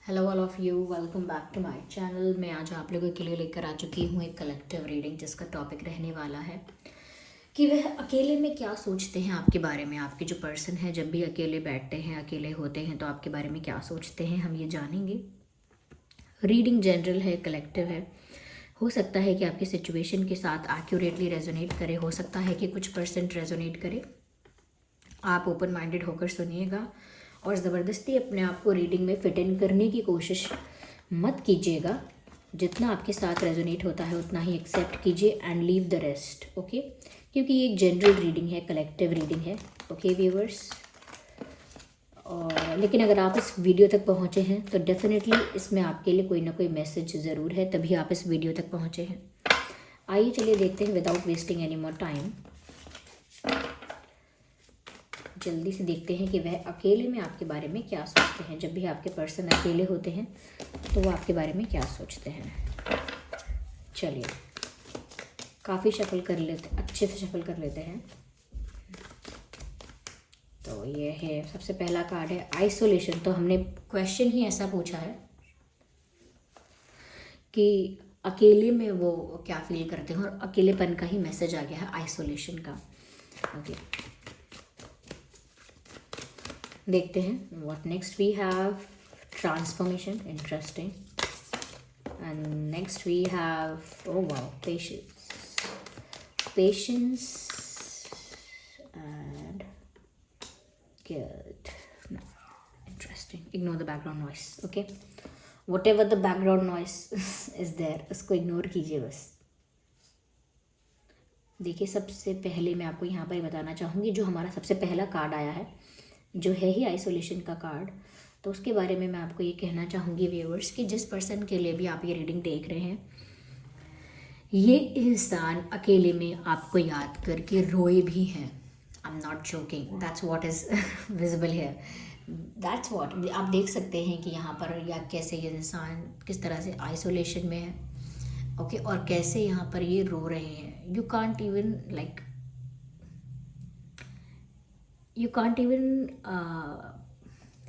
Hello all of you, welcome back to my channel. मैं आज आप लोगों के लिए लेकर आ चुकी हूँ एक कलेक्टिव रीडिंग जिसका टॉपिक रहने वाला है कि वह अकेले में क्या सोचते हैं आपके बारे में। आपके जो पर्सन है जब भी अकेले बैठते हैं, अकेले होते हैं, तो आपके बारे में क्या सोचते हैं हम ये जानेंगे। रीडिंग जनरल है, कलेक्टिव है। हो सकता है कि आपकी सिचुएशन के साथ एक्यूरेटली रेजोनेट करे, हो सकता है कि कुछ परसेंट रेजोनेट करे। आप ओपन माइंडेड होकर सुनिएगा और ज़बरदस्ती अपने आप को रीडिंग में फिट इन करने की कोशिश मत कीजिएगा। जितना आपके साथ रेजोनेट होता है उतना ही एक्सेप्ट कीजिए and leave the rest. Okay, क्योंकि ये एक जनरल रीडिंग है, कलेक्टिव रीडिंग है। ओके व्यूअर्स, और लेकिन अगर आप इस वीडियो तक पहुँचे हैं तो डेफिनेटली इसमें आपके लिए कोई ना कोई मैसेज ज़रूर है, तभी आप इस वीडियो तक पहुँचे हैं। आइए चलिए देखते हैं without wasting any more time. जल्दी से देखते हैं कि वह अकेले में आपके बारे में क्या सोचते हैं। जब भी आपके पर्सन अकेले होते हैं तो वो आपके बारे में क्या सोचते हैं। चलिए काफ़ी शफल कर लेते, अच्छे से शफल कर लेते हैं। तो ये है, सबसे पहला कार्ड है आइसोलेशन। तो हमने क्वेश्चन ही ऐसा पूछा है कि अकेले में वो क्या फील करते हैं, और अकेलेपन का ही मैसेज आ गया है, आइसोलेशन का। ओके, देखते हैं what next we have. Transformation, interesting. And next we have, oh wow, patience and guilt. No, interesting. Ignore the background noise. Okay, whatever the background noise is there, उसको ignore कीजिए बस। देखिए, सबसे पहले मैं आपको यहाँ पर बताना चाहूँगी, जो हमारा सबसे पहला कार्ड आया है जो है ही आइसोलेशन का कार्ड, तो उसके बारे में मैं आपको ये कहना चाहूँगी व्यूअर्स कि जिस पर्सन के लिए भी आप ये रीडिंग देख रहे हैं, ये इंसान अकेले में आपको याद करके रोए भी हैं। I am not joking, that's what is visible here. That's what आप देख सकते हैं कि यहाँ पर या कैसे ये इंसान किस तरह से आइसोलेशन में है। ओके, और कैसे यहाँ पर ये रो रहे हैं। You can't even like, you can't even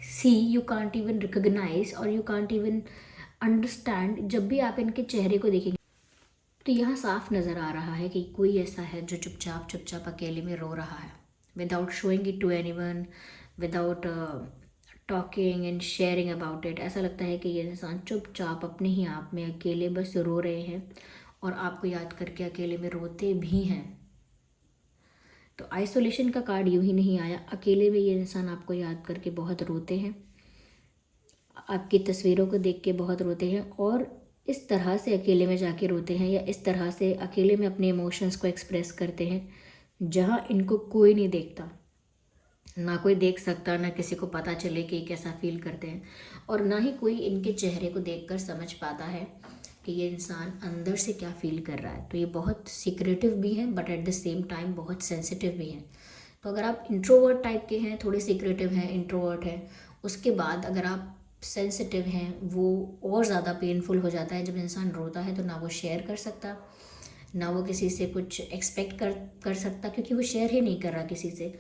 see, you can't even recognize और you can't even understand। जब भी आप इनके चेहरे को देखेंगे तो यहाँ साफ नज़र आ रहा है कि कोई ऐसा है जो चुपचाप चुपचाप अकेले में रो रहा है, without showing it to anyone, without talking and sharing about it. ऐसा लगता है कि ये इंसान चुपचाप अपने ही आप में अकेले बस रो रहे हैं और आपको याद करके अकेले में रोते भी हैं। तो आइसोलेशन का कार्ड यूं ही नहीं आया, अकेले में ये इंसान आपको याद करके बहुत रोते हैं, आपकी तस्वीरों को देख के बहुत रोते हैं, और इस तरह से अकेले में जाके रोते हैं, या इस तरह से अकेले में अपने इमोशंस को एक्सप्रेस करते हैं जहाँ इनको कोई नहीं देखता, ना कोई देख सकता, ना किसी को पता चले कि कैसा फील करते हैं, और ना ही कोई इनके चेहरे को देखकर समझ पाता है कि ये इंसान अंदर से क्या फील कर रहा है। तो ये बहुत सीक्रेटिव भी हैं but at the same time बहुत सेंसिटिव भी हैं। तो अगर आप इंट्रोवर्ट टाइप के हैं, थोड़े सीक्रेटिव हैं, इंट्रोवर्ट हैं, उसके बाद अगर आप सेंसिटिव हैं, वो और ज़्यादा पेनफुल हो जाता है। जब इंसान रोता है तो ना वो शेयर कर सकता, ना वो किसी से कुछ एक्सपेक्ट कर सकता, क्योंकि वो शेयर ही नहीं कर रहा किसी से।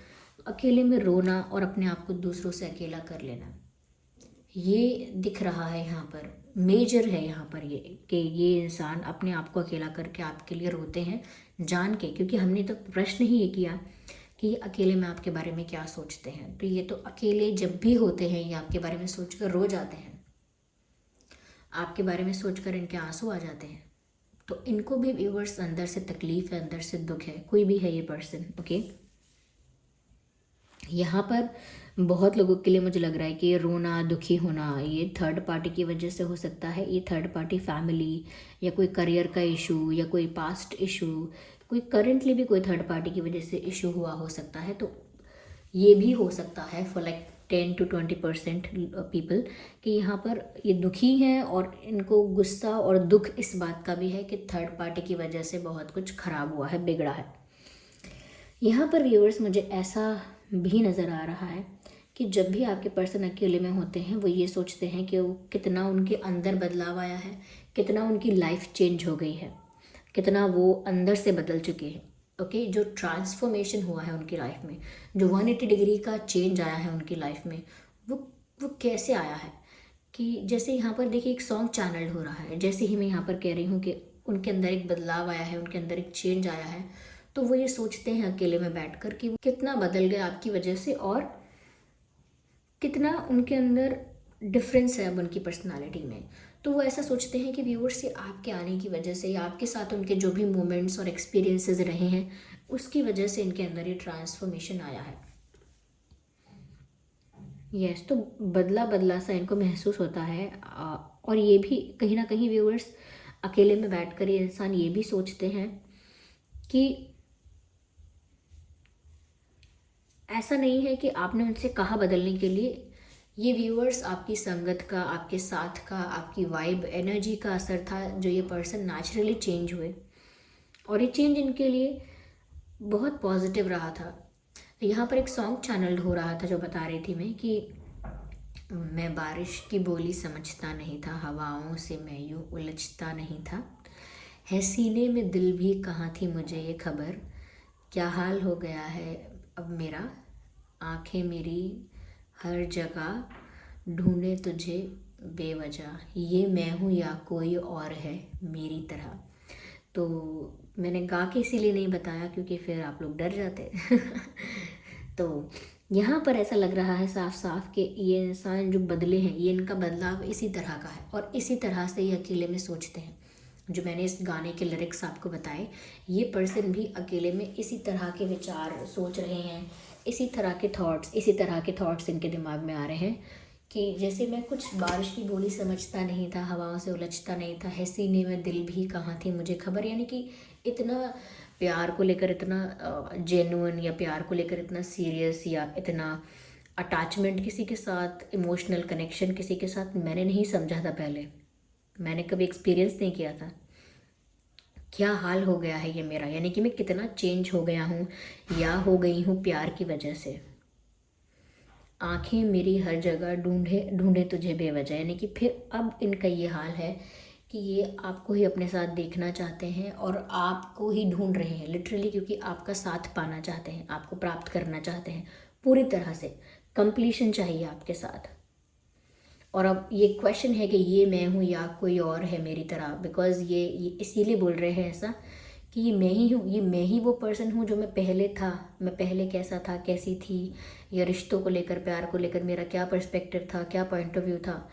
अकेले में रोना और अपने आप को दूसरों से अकेला कर लेना, ये दिख रहा है यहाँ पर, मेजर है यहाँ पर ये, कि ये इंसान अपने आप को अकेला करके आपके लिए रोते हैं जान के, क्योंकि हमने तो प्रश्न ही ये किया कि ये अकेले में आपके बारे में क्या सोचते हैं। तो ये तो अकेले जब भी होते हैं ये आपके बारे में सोचकर रो जाते हैं, आपके बारे में सोचकर इनके आंसू आ जाते हैं। तो इनको भी व्यूअर्स अंदर से तकलीफ है, अंदर से दुख है, कोई भी है ये पर्सन। ओके, यहाँ पर बहुत लोगों के लिए मुझे लग रहा है कि ये रोना, दुखी होना, ये थर्ड पार्टी की वजह से हो सकता है। ये थर्ड पार्टी फैमिली या कोई करियर का इशू या कोई पास्ट इशू, कोई करेंटली भी कोई थर्ड पार्टी की वजह से इशू हुआ हो सकता है। तो ये भी हो सकता है फॉर लाइक 10 to 20% पीपल कि यहाँ पर ये दुखी हैं, और इनको गुस्सा और दुख इस बात का भी है कि थर्ड पार्टी की वजह से बहुत कुछ ख़राब हुआ है, बिगड़ा है। यहाँ पर व्यूअर्स मुझे ऐसा भी नज़र आ रहा है कि जब भी आपके पर्सन अकेले में होते हैं वो ये सोचते हैं कि वो कितना उनके अंदर बदलाव आया है, कितना उनकी लाइफ चेंज हो गई है, कितना वो अंदर से बदल चुके हैं। ओके, जो ट्रांसफॉर्मेशन हुआ है उनकी लाइफ में, जो 180 डिग्री का चेंज आया है उनकी लाइफ में, वो कैसे आया है। कि जैसे यहाँ पर देखिए एक सॉन्ग चैनल हो रहा है, जैसे ही मैं यहाँ पर कह रही हूँ कि उनके अंदर एक बदलाव आया है, उनके अंदर एक चेंज आया है, तो वो ये सोचते हैं अकेले में बैठकर कि वो कितना बदल गया आपकी वजह से और कितना उनके अंदर डिफरेंस है अब उनकी पर्सनालिटी में। तो वो ऐसा सोचते हैं कि व्यूअर्स से आपके आने की वजह से या आपके साथ उनके जो भी मोमेंट्स और एक्सपीरियंसेस रहे हैं उसकी वजह से इनके अंदर ये ट्रांसफॉर्मेशन आया है। यस, तो बदला बदला सा इनको महसूस होता है। और ये भी कहीं ना कहीं व्यूअर्स अकेले में बैठकर ये इंसान ये भी सोचते हैं कि ऐसा नहीं है कि आपने उनसे कहा बदलने के लिए, ये व्यूअर्स आपकी संगत का, आपके साथ का, आपकी वाइब एनर्जी का असर था जो ये पर्सन नेचुरली चेंज हुए और ये चेंज इनके लिए बहुत पॉजिटिव रहा था। यहाँ पर एक सॉन्ग चैनल हो रहा था जो बता रही थी मैं कि मैं बारिश की बोली समझता नहीं था, हवाओं से मैं यूँ उलझता नहीं था, है सीने में दिल भी कहाँ थी मुझे ये खबर, क्या हाल हो गया है अब मेरा, आंखें मेरी हर जगह ढूंढे तुझे बेवजह, ये मैं हूँ या कोई और है मेरी तरह। तो मैंने गा के इसीलिए नहीं बताया क्योंकि फिर आप लोग डर जाते तो यहाँ पर ऐसा लग रहा है साफ साफ कि ये इंसान जो बदले हैं, ये इनका बदलाव इसी तरह का है और इसी तरह से ये अकेले में सोचते हैं। जो मैंने इस गाने के लिरिक्स आपको बताए, ये पर्सन भी अकेले में इसी तरह के विचार सोच रहे हैं, इसी तरह के थॉट्स इनके दिमाग में आ रहे हैं कि जैसे मैं कुछ बारिश की बोली समझता नहीं था, हवाओं से उलझता नहीं था, है सीने में दिल भी कहाँ थी मुझे खबर। यानी कि इतना प्यार को लेकर इतना जेन्युइन या प्यार को लेकर इतना सीरियस या इतना अटैचमेंट किसी के साथ, इमोशनल कनेक्शन किसी के साथ मैंने नहीं समझा था पहले, मैंने कभी एक्सपीरियंस नहीं किया था। क्या हाल हो गया है ये मेरा, यानी कि मैं कितना चेंज हो गया हूँ या हो गई हूँ प्यार की वजह से, आंखें मेरी हर जगह ढूंढे ढूंढे तुझे बेवजह। यानी कि फिर अब इनका ये हाल है कि ये आपको ही अपने साथ देखना चाहते हैं और आपको ही ढूंढ रहे हैं लिटरली, क्योंकि आपका साथ पाना चाहते हैं, आपको प्राप्त करना चाहते हैं पूरी तरह से, कंप्लीशन चाहिए आपके साथ। और अब ये क्वेश्चन है कि ये मैं हूँ या कोई और है मेरी तरह, बिकॉज ये इसीलिए बोल रहे हैं ऐसा कि ये मैं ही हूँ, ये मैं ही वो पर्सन हूँ जो मैं पहले था, मैं पहले कैसा था, कैसी थी, या रिश्तों को लेकर, प्यार को लेकर मेरा क्या पर्सपेक्टिव था, क्या पॉइंट ऑफ व्यू था,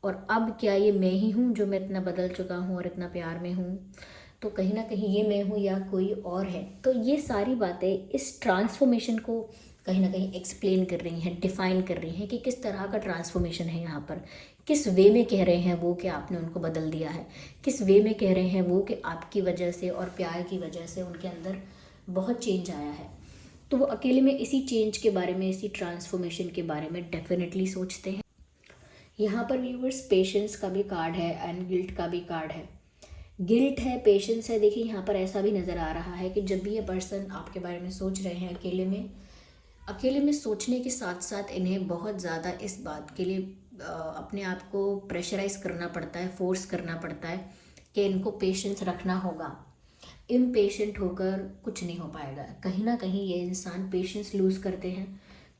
और अब क्या ये मैं ही हूँ जो मैं इतना बदल चुका हूँ और इतना प्यार में हूँ। तो कहीं ना कहीं ये मैं हूँ या कोई और है। तो ये सारी बातें इस ट्रांसफॉर्मेशन को कहीं ना कहीं एक्सप्लेन कर रही हैं, डिफाइन कर रही हैं कि किस तरह का ट्रांसफॉर्मेशन है यहाँ पर, किस वे में कह रहे हैं वो कि आपने उनको बदल दिया है, किस वे में कह रहे हैं वो कि आपकी वजह से और प्यार की वजह से उनके अंदर बहुत चेंज आया है। तो वो अकेले में इसी चेंज के बारे में, इसी ट्रांसफॉर्मेशन के बारे में डेफिनेटली सोचते हैं। यहाँ पर व्यूअर्स पेशेंस का भी कार्ड है एंड गिल्ट का भी कार्ड है। गिल्ट है, पेशेंस है। देखिए यहाँ पर ऐसा भी नज़र आ रहा है कि जब भी ये पर्सन आपके बारे में सोच रहे हैं अकेले में सोचने के साथ साथ इन्हें बहुत ज़्यादा इस बात के लिए अपने आप को प्रेशराइज करना पड़ता है, फोर्स करना पड़ता है कि इनको पेशेंस रखना होगा। इम्पेशेंट होकर कुछ नहीं हो पाएगा। कहीं ना कहीं ये इंसान पेशेंस लूज़ करते हैं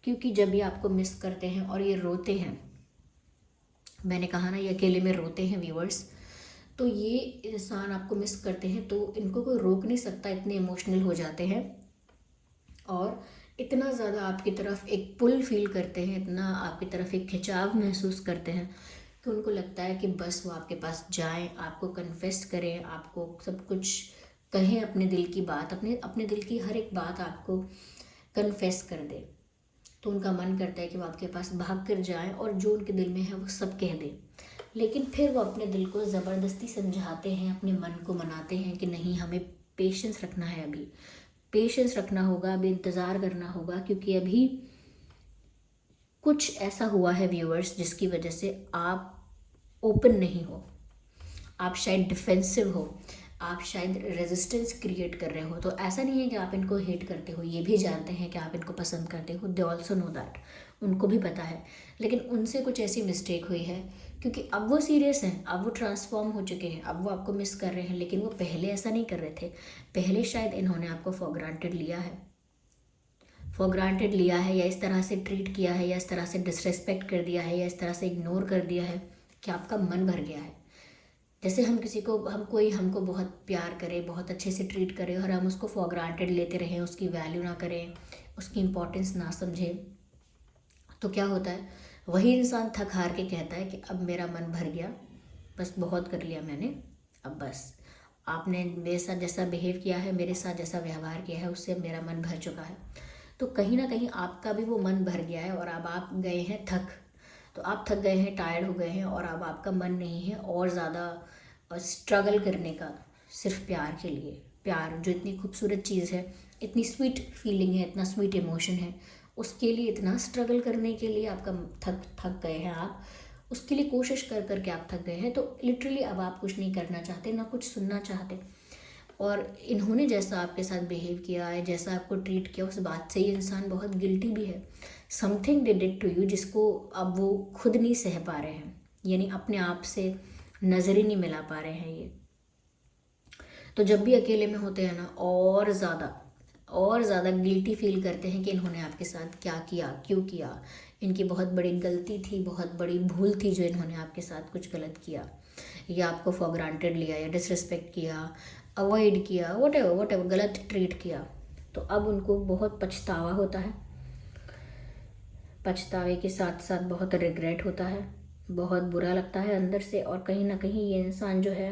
क्योंकि जब ये आपको मिस करते हैं और ये रोते हैं, मैंने कहा ना ये अकेले में रोते हैं व्यूअर्स, तो ये इंसान आपको मिस करते हैं तो इनको कोई रोक नहीं सकता, इतने इमोशनल हो जाते हैं और इतना ज़्यादा आपकी तरफ एक पुल फील करते हैं, इतना आपकी तरफ एक खिंचाव महसूस करते हैं कि उनको लगता है कि बस वो आपके पास जाएं, आपको कन्फेस करें, आपको सब कुछ कहें, अपने दिल की बात, अपने दिल की हर एक बात आपको कन्फेस कर दे। तो उनका मन करता है कि वो आपके पास भाग कर जाएं और जो उनके दिल में है वो सब कह दें, लेकिन फिर वो अपने दिल को ज़बरदस्ती समझाते हैं, अपने मन को मनाते हैं कि नहीं, हमें पेशेंस रखना है, अभी पेशेंस रखना होगा, अभी इंतज़ार करना होगा, क्योंकि अभी कुछ ऐसा हुआ है व्यूअर्स जिसकी वजह से आप ओपन नहीं हो, आप शायद डिफेंसिव हो, आप शायद रेजिस्टेंस क्रिएट कर रहे हो। तो ऐसा नहीं है कि आप इनको हेट करते हो, ये भी जानते हैं कि आप इनको पसंद करते हो, दे ऑल्सो नो दैट, उनको भी पता है, लेकिन उनसे कुछ ऐसी मिस्टेक हुई है क्योंकि अब वो सीरियस हैं, अब वो ट्रांसफॉर्म हो चुके हैं, अब वो आपको मिस कर रहे हैं, लेकिन वो पहले ऐसा नहीं कर रहे थे। पहले शायद इन्होंने आपको फॉर ग्रांटेड लिया है या इस तरह से ट्रीट किया है या इस तरह से डिसरेस्पेक्ट कर दिया है या इस तरह से इग्नोर कर दिया है, कि आपका मन भर गया है। जैसे हम किसी को कोई हमको बहुत प्यार करे, बहुत अच्छे से ट्रीट करे और हम उसको फॉर ग्रांटेड लेते रहें, उसकी वैल्यू ना करें, उसकी इम्पोर्टेंस ना समझें, तो क्या होता है, वही इंसान थक हार के कहता है कि अब मेरा मन भर गया, बस बहुत कर लिया मैंने, अब बस आपने मेरे साथ जैसा बिहेव किया है, मेरे साथ जैसा व्यवहार किया है, उससे मेरा मन भर चुका है। तो कहीं ना कहीं आपका भी वो मन भर गया है और अब आप गए हैं थक। तो आप थक गए हैं, टायर्ड हो गए हैं और अब आपका मन नहीं है और ज़्यादा स्ट्रगल करने का सिर्फ प्यार के लिए। प्यार जो इतनी खूबसूरत चीज़ है, इतनी स्वीट फीलिंग है, इतना स्वीट इमोशन है, उसके लिए इतना स्ट्रगल करने के लिए आपका थक गए हैं आप, उसके लिए कोशिश कर करके आप थक गए हैं। तो लिटरली अब आप कुछ नहीं करना चाहते, ना कुछ सुनना चाहते। और इन्होंने जैसा आपके साथ बिहेव किया है, जैसा आपको ट्रीट किया, उस बात से ये इंसान बहुत गिल्टी भी है। Something they did to you जिसको अब वो खुद नहीं सह पा रहे हैं, यानी अपने आप से नज़र ही नहीं मिला पा रहे हैं ये। तो जब भी अकेले में होते हैं ना, और ज़्यादा गिल्टी फील करते हैं कि इन्होंने आपके साथ क्या किया, क्यों किया, इनकी बहुत बड़ी गलती थी, बहुत बड़ी भूल थी जो इन्होंने आपके साथ कुछ गलत किया, या आपको फॉर ग्रांटेड लिया, या डिसरिस्पेक्ट किया, अवॉइड किया, वट एवर गलत ट्रीट किया। तो अब उनको बहुत पछतावा होता है, पछतावे के साथ साथ बहुत रिग्रेट होता है, बहुत बुरा लगता है अंदर से। और कहीं ना कहीं ये इंसान जो है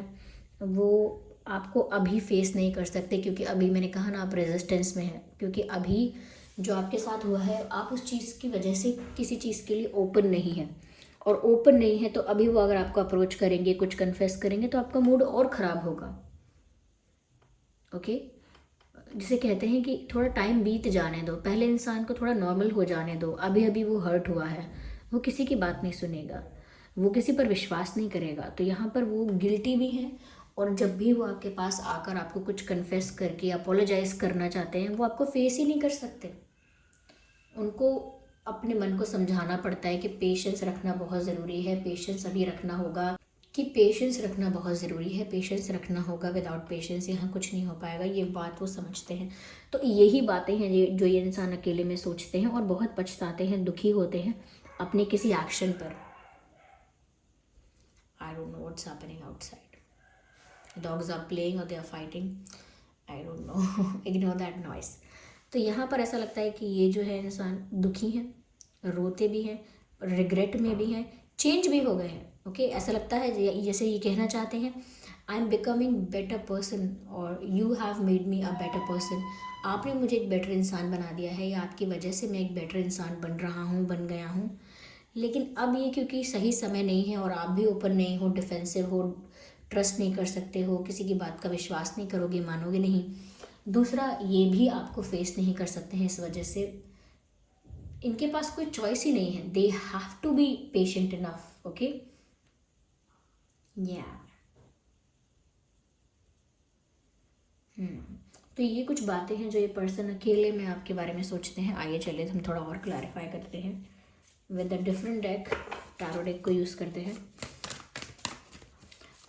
वो आपको अभी फेस नहीं कर सकते, क्योंकि अभी मैंने कहा ना, आप रेजिस्टेंस में हैं, क्योंकि अभी जो आपके साथ हुआ है आप उस चीज़ की वजह से किसी चीज़ के लिए ओपन नहीं है। और ओपन नहीं है तो अभी वो अगर आपको अप्रोच करेंगे, कुछ कन्फेस करेंगे, तो आपका मूड और ख़राब होगा। ओके, जिसे कहते हैं कि थोड़ा टाइम बीत जाने दो, पहले इंसान को थोड़ा नॉर्मल हो जाने दो। अभी अभी वो हर्ट हुआ है, वो किसी की बात नहीं सुनेगा, वो किसी पर विश्वास नहीं करेगा। तो यहाँ पर वो गिल्टी भी है, और जब भी वो आपके पास आकर आपको कुछ कन्फेस करके अपोलोजाइज करना चाहते हैं, वो आपको फेस ही नहीं कर सकते। उनको अपने मन को समझाना पड़ता है कि पेशेंस रखना बहुत ज़रूरी है, पेशेंस अभी रखना होगा, कि पेशेंस रखना बहुत ज़रूरी है, पेशेंस रखना होगा, विदाउट पेशेंस यहाँ कुछ नहीं हो पाएगा। ये बात वो समझते हैं। तो यही बातें हैं जो ये इंसान अकेले में सोचते हैं और बहुत पछताते हैं, दुखी होते हैं अपने किसी एक्शन पर। I don't know what's happening outside, dogs are playing और they are fighting, I don't know, ignore that noise. तो यहाँ पर ऐसा लगता है कि ये जो है इंसान दुखी हैं, रोते भी हैं, रिग्रेट में भी हैं, चेंज भी हो गए हैं। ओके, ऐसा लगता है जैसे ये कहना चाहते हैं, I am becoming better person और you have made me a better person. आपने मुझे एक बेटर इंसान बना दिया है, या आपकी वजह से मैं एक बेटर इंसान बन रहा हूँ, बन गया हूँ। लेकिन अब ये क्योंकि सही समय नहीं है और आप भी ओपन नहीं हो, डिफेंसिव हो, ट्रस्ट नहीं कर सकते हो, किसी की बात का विश्वास नहीं करोगे, मानोगे नहीं। दूसरा, ये भी आपको फेस नहीं कर सकते हैं, इस वजह से इनके पास कोई चॉइस ही नहीं है, they have to be patient enough. Okay, या तो ये कुछ बातें हैं जो ये पर्सन अकेले में आपके बारे में सोचते हैं। आइए चलिए हम थोड़ा और क्लैरिफाई करते हैं with a different deck, tarot deck को यूज़ करते हैं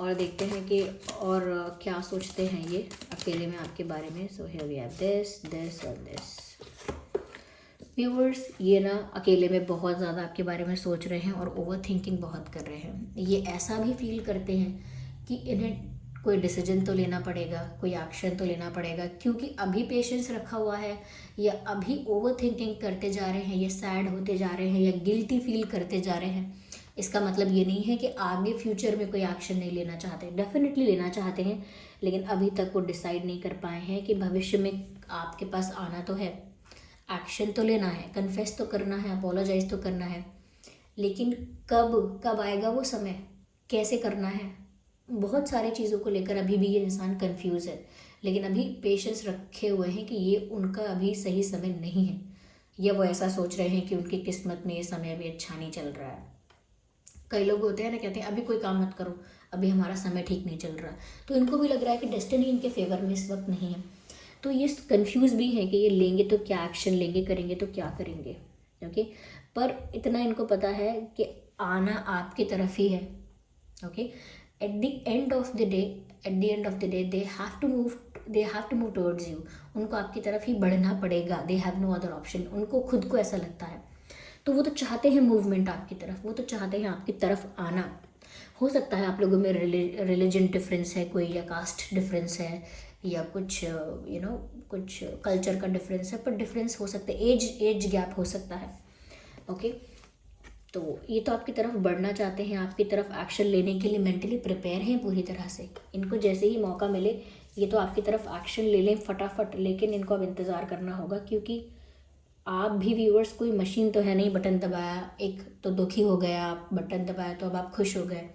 और देखते हैं कि और क्या सोचते हैं ये अकेले में आपके बारे में। So here we have this और दिस। व्यूअर्स, ये ना अकेले में बहुत ज़्यादा आपके बारे में सोच रहे हैं और ओवर थिंकिंग बहुत कर रहे हैं। ये ऐसा भी फील करते हैं कि इन्हें कोई डिसीजन तो लेना पड़ेगा, कोई एक्शन तो लेना पड़ेगा, क्योंकि अभी पेशेंस रखा हुआ है या अभी ओवर थिंकिंग करते जा रहे हैं, या सैड होते जा रहे हैं, या गिल्टी फील करते जा रहे हैं। इसका मतलब ये नहीं है कि आगे फ्यूचर में कोई एक्शन नहीं लेना चाहते, डेफिनेटली लेना चाहते हैं, लेकिन अभी तक वो डिसाइड नहीं कर पाए हैं कि भविष्य में आपके पास आना तो है, एक्शन तो लेना है, कन्फेस तो करना है, अपोलोजाइज तो करना है, लेकिन कब आएगा वो समय, कैसे करना है, बहुत सारी चीज़ों को लेकर अभी भी ये इंसान कंफ्यूज है। लेकिन अभी पेशेंस रखे हुए हैं कि ये उनका अभी सही समय नहीं है, या वो ऐसा सोच रहे हैं कि उनकी किस्मत में ये समय अभी अच्छा नहीं चल रहा है। कई लोग होते हैं ना, कहते हैं अभी कोई काम मत करो, अभी हमारा समय ठीक नहीं चल रहा। तो इनको भी लग रहा है कि डेस्टिनी इनके फेवर में इस वक्त नहीं है। तो ये कंफ्यूज भी है कि ये लेंगे तो क्या एक्शन लेंगे, करेंगे तो क्या करेंगे। ओके, पर इतना इनको पता है कि आना आपकी तरफ ही है। Okay, at the end of the day they have to move towards you. उनको आपकी तरफ ही बढ़ना पड़ेगा, they have no other option. उनको खुद को ऐसा लगता है, तो वो तो चाहते हैं मूवमेंट आपकी तरफ, वो तो चाहते हैं आपकी तरफ आना, हो सकता है आप लोगों में रिलीजन डिफरेंस है कोई, या कास्ट डिफरेंस है, या कुछ कुछ कल्चर का डिफरेंस है, पर डिफरेंस हो सकता है, एज गैप हो सकता है। ओके, तो ये तो आपकी तरफ बढ़ना चाहते हैं, आपकी तरफ एक्शन लेने के लिए मेंटली प्रिपेयर हैं पूरी तरह से। इनको जैसे ही मौका मिले ये तो आपकी तरफ एक्शन ले लें फटाफट, लेकिन इनको अब इंतज़ार करना होगा, क्योंकि आप भी व्यूअर्स कोई मशीन तो है नहीं, बटन दबाया एक तो दुखी हो गया, आप बटन दबाया तो अब आप खुश हो गए।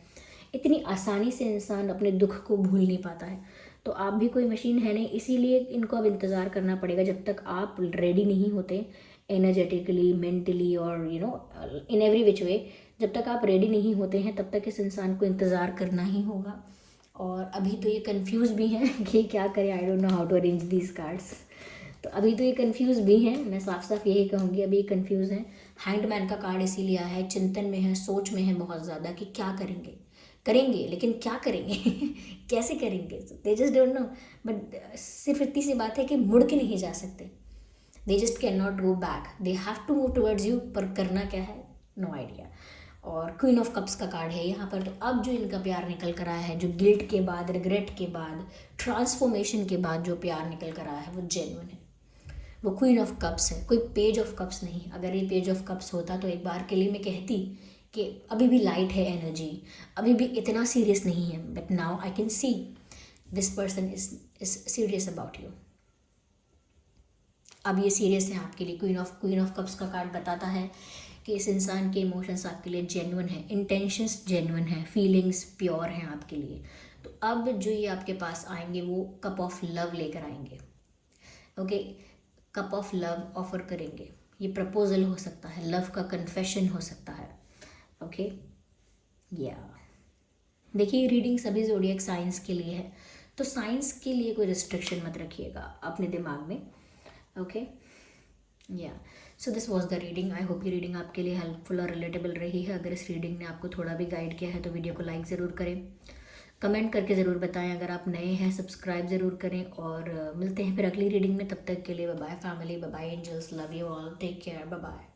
इतनी आसानी से इंसान अपने दुख को भूल नहीं पाता है, तो आप भी कोई मशीन है नहीं, इसीलिए इनको अब इंतज़ार करना पड़ेगा जब तक आप रेडी नहीं होते एनर्जेटिकली, मेंटली और इन एवरी विच वे। जब तक आप रेडी नहीं होते हैं तब तक इस इंसान को इंतज़ार करना ही होगा। और अभी तो ये कंफ्यूज भी हैं कि क्या करें, I don't know how to arrange these cards. तो अभी तो ये कंफ्यूज भी हैं, मैं साफ साफ यही कहूँगी, अभी कंफ्यूज हैं। हैंडमैन का कार्ड इसीलिए आया है, चिंतन में है, सोच में है बहुत ज़्यादा कि क्या करेंगे, लेकिन क्या करेंगे कैसे करेंगे, they just don't know. But सिर्फ इतनी सी बात है कि मुड़ के नहीं जा सकते, they just can not go back, they have to move towards you, पर करना क्या है, नो आइडिया। और क्वीन ऑफ कप्स का कार्ड है यहाँ पर। तो अब जो इनका प्यार निकल कर आया है, जो गिल्ट के बाद, रिग्रेट के बाद, ट्रांसफॉर्मेशन के बाद जो प्यार निकल कर आया है वो जेन्युइन है, वो क्वीन ऑफ कप्स है, कोई पेज ऑफ कप्स नहीं। अगर ये पेज ऑफ कप्स होता तो एक बार के लिए मैं कहती कि अभी भी लाइट है एनर्जी, अभी भी इतना सीरियस नहीं है, but now I can see this person is serious about you. अब ये सीरियस है आपके लिए। क्वीन ऑफ कप्स का कार्ड बताता है कि इस इंसान के इमोशंस आपके लिए जेन्युइन है, इंटेंशंस जेन्युइन है, फीलिंग्स प्योर हैं आपके लिए। तो अब जो ये आपके पास आएंगे वो कप ऑफ लव लेकर आएंगे। Okay, cup of love offer करेंगे। ये प्रपोजल हो सकता है, लव का कन्फेशन हो सकता है। ओके, या देखिए रीडिंग सभी ज़ोडिएक साइंस के लिए है, तो साइंस के लिए कोई रिस्ट्रिक्शन मत रखिएगा अपने दिमाग में। ओके, या so this was the reading. I hope ये रीडिंग आपके लिए हेल्पफुल और रिलेटेबल रही है। अगर इस रीडिंग ने आपको थोड़ा भी गाइड किया है तो वीडियो को लाइक ज़रूर करें, कमेंट करके ज़रूर बताएं। अगर आप नए हैं सब्सक्राइब ज़रूर करें, और मिलते हैं फिर अगली रीडिंग में। तब तक के लिए bye bye family, bye bye angels, love you all, take care, bye bye.